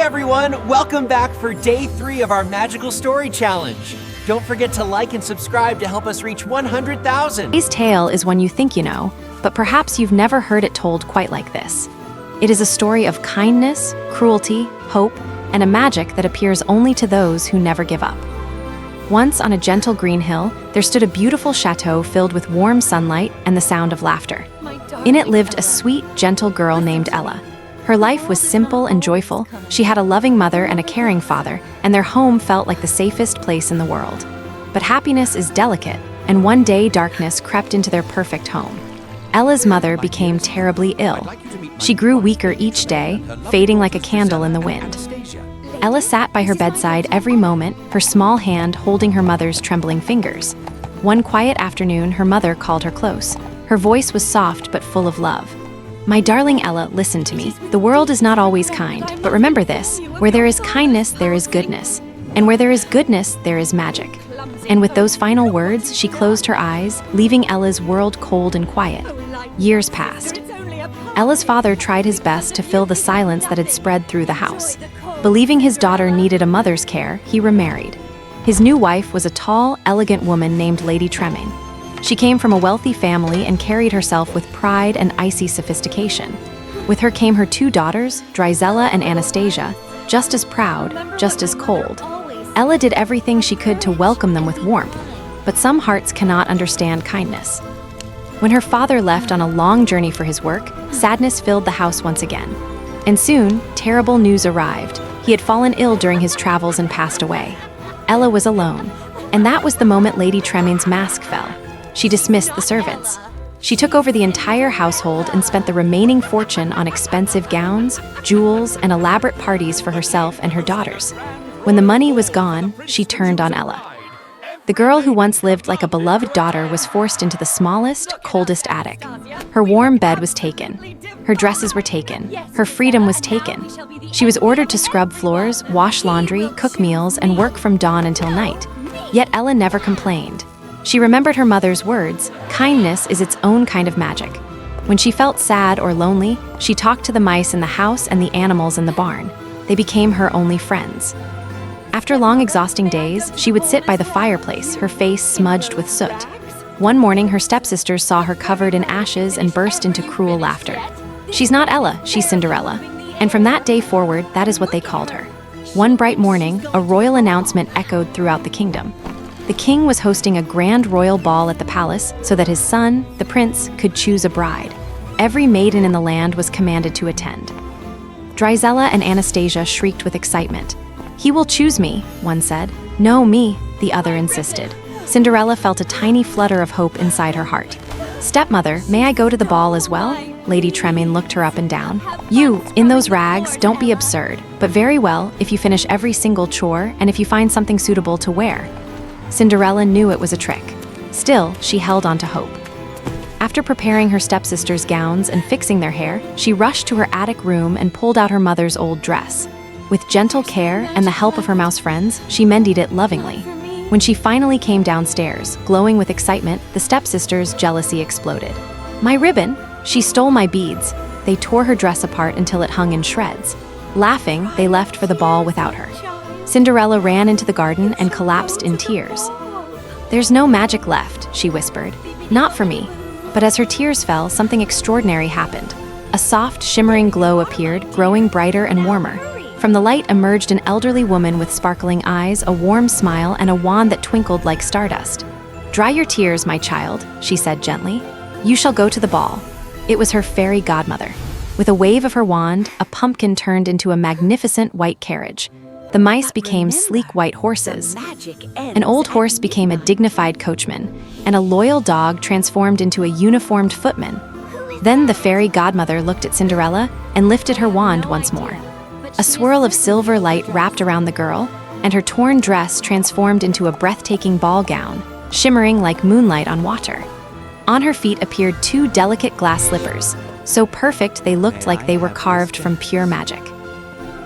everyone, welcome back for day 3 of our Magical Story Challenge. Don't forget to like and subscribe to help us reach 100,000. Today's tale is one you think you know, but perhaps you've never heard it told quite like this. It is a story of kindness, cruelty, hope, and a magic that appears only to those who never give up. Once on a gentle green hill, there stood a beautiful chateau filled with warm sunlight and the sound of laughter. In it lived a sweet, gentle girl named Ella. Her life was simple and joyful. She had a loving mother and a caring father, and their home felt like the safest place in the world. But happiness is delicate, and one day darkness crept into their perfect home. Ella's mother became terribly ill. She grew weaker each day, fading like a candle in the wind. Ella sat by her bedside every moment, her small hand holding her mother's trembling fingers. One quiet afternoon, her mother called her close. Her voice was soft but full of love. "My darling Ella, listen to me. The world is not always kind, but remember this: where there is kindness, there is goodness. And where there is goodness, there is magic." And with those final words, she closed her eyes, leaving Ella's world cold and quiet. Years passed. Ella's father tried his best to fill the silence that had spread through the house. Believing his daughter needed a mother's care, he remarried. His new wife was a tall, elegant woman named Lady Tremaine. She came from a wealthy family and carried herself with pride and icy sophistication. With her came her 2 daughters, Drizella and Anastasia, just as proud, just as cold. Ella did everything she could to welcome them with warmth, but some hearts cannot understand kindness. When her father left on a long journey for his work, sadness filled the house once again. And soon, terrible news arrived. He had fallen ill during his travels and passed away. Ella was alone, and that was the moment Lady Tremaine's mask fell. She dismissed the servants. She took over the entire household and spent the remaining fortune on expensive gowns, jewels, and elaborate parties for herself and her daughters. When the money was gone, she turned on Ella. The girl who once lived like a beloved daughter was forced into the smallest, coldest attic. Her warm bed was taken. Her dresses were taken. Her freedom was taken. She was ordered to scrub floors, wash laundry, cook meals, and work from dawn until night. Yet Ella never complained. She remembered her mother's words: kindness is its own kind of magic. When she felt sad or lonely, she talked to the mice in the house and the animals in the barn. They became her only friends. After long, exhausting days, she would sit by the fireplace, her face smudged with soot. One morning, her stepsisters saw her covered in ashes and burst into cruel laughter. "She's not Ella, she's Cinderella." And from that day forward, that is what they called her. One bright morning, a royal announcement echoed throughout the kingdom. The king was hosting a grand royal ball at the palace so that his son, the prince, could choose a bride. Every maiden in the land was commanded to attend. Drizella and Anastasia shrieked with excitement. "He will choose me," one said. "No, me," the other insisted. Cinderella felt a tiny flutter of hope inside her heart. "Stepmother, may I go to the ball as well?" Lady Tremaine looked her up and down. "You, in those rags, don't be absurd. But very well, if you finish every single chore and if you find something suitable to wear." Cinderella knew it was a trick. Still, she held on to hope. After preparing her stepsisters' gowns and fixing their hair, she rushed to her attic room and pulled out her mother's old dress. With gentle care and the help of her mouse friends, she mended it lovingly. When she finally came downstairs, glowing with excitement, the stepsisters' jealousy exploded. "My ribbon! She stole my beads!" They tore her dress apart until it hung in shreds. Laughing, they left for the ball without her. Cinderella ran into the garden and collapsed in tears. "There's no magic left," she whispered. "Not for me." But as her tears fell, something extraordinary happened. A soft, shimmering glow appeared, growing brighter and warmer. From the light emerged an elderly woman with sparkling eyes, a warm smile, and a wand that twinkled like stardust. "Dry your tears, my child," she said gently. "You shall go to the ball." It was her fairy godmother. With a wave of her wand, a pumpkin turned into a magnificent white carriage. The mice became sleek white horses. An old horse became a dignified coachman, and a loyal dog transformed into a uniformed footman. Then the fairy godmother looked at Cinderella and lifted her wand once more. A swirl of silver light wrapped around the girl, and her torn dress transformed into a breathtaking ball gown, shimmering like moonlight on water. On her feet appeared 2 delicate glass slippers, so perfect they looked like they were carved from pure magic.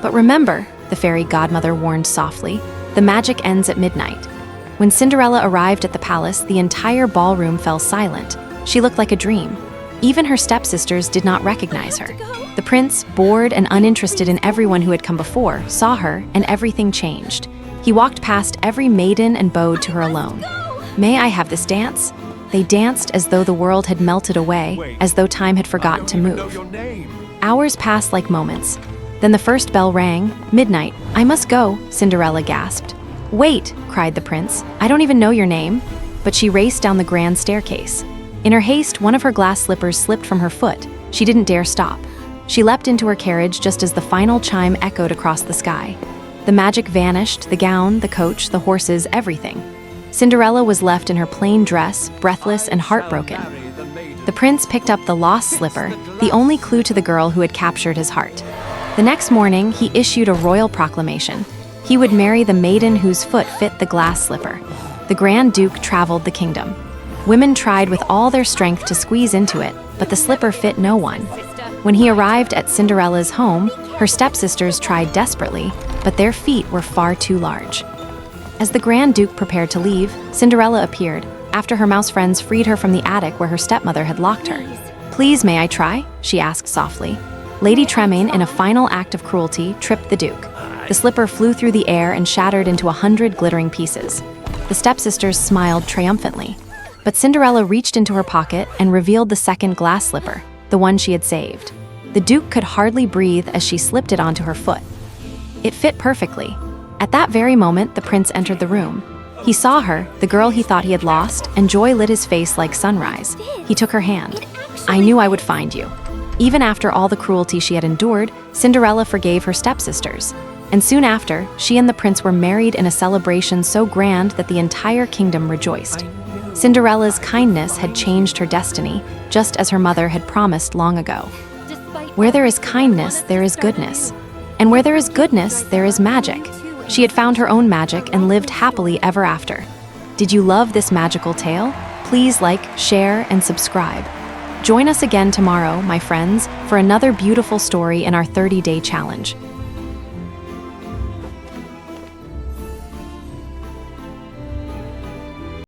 "But remember," the fairy godmother warned softly, "the magic ends at midnight." When Cinderella arrived at the palace, the entire ballroom fell silent. She looked like a dream. Even her stepsisters did not recognize her. The prince, bored and uninterested in everyone who had come before, saw her, and everything changed. He walked past every maiden and bowed to her alone. "May I have this dance?" They danced as though the world had melted away, as though time had forgotten to move. Hours passed like moments. Then the first bell rang. Midnight. "I must go," Cinderella gasped. "Wait," cried the prince. "I don't even know your name." But she raced down the grand staircase. In her haste, one of her glass slippers slipped from her foot. She didn't dare stop. She leapt into her carriage just as the final chime echoed across the sky. The magic vanished, the gown, the coach, the horses, everything. Cinderella was left in her plain dress, breathless and heartbroken. The prince picked up the lost slipper, the only clue to the girl who had captured his heart. The next morning, he issued a royal proclamation. He would marry the maiden whose foot fit the glass slipper. The Grand Duke traveled the kingdom. Women tried with all their strength to squeeze into it, but the slipper fit no one. When he arrived at Cinderella's home, her stepsisters tried desperately, but their feet were far too large. As the Grand Duke prepared to leave, Cinderella appeared, after her mouse friends freed her from the attic where her stepmother had locked her. "Please, may I try?" she asked softly. Lady Tremaine, in a final act of cruelty, tripped the Duke. The slipper flew through the air and shattered into 100 glittering pieces. The stepsisters smiled triumphantly. But Cinderella reached into her pocket and revealed the second glass slipper, the one she had saved. The Duke could hardly breathe as she slipped it onto her foot. It fit perfectly. At that very moment, the prince entered the room. He saw her, the girl he thought he had lost, and joy lit his face like sunrise. He took her hand. "I knew I would find you." Even after all the cruelty she had endured, Cinderella forgave her stepsisters. And soon after, she and the prince were married in a celebration so grand that the entire kingdom rejoiced. Cinderella's kindness had changed her destiny, just as her mother had promised long ago. Where there is kindness, there is goodness. And where there is goodness, there is magic. She had found her own magic and lived happily ever after. Did you love this magical tale? Please like, share, and subscribe. Join us again tomorrow, my friends, for another beautiful story in our 30-day challenge.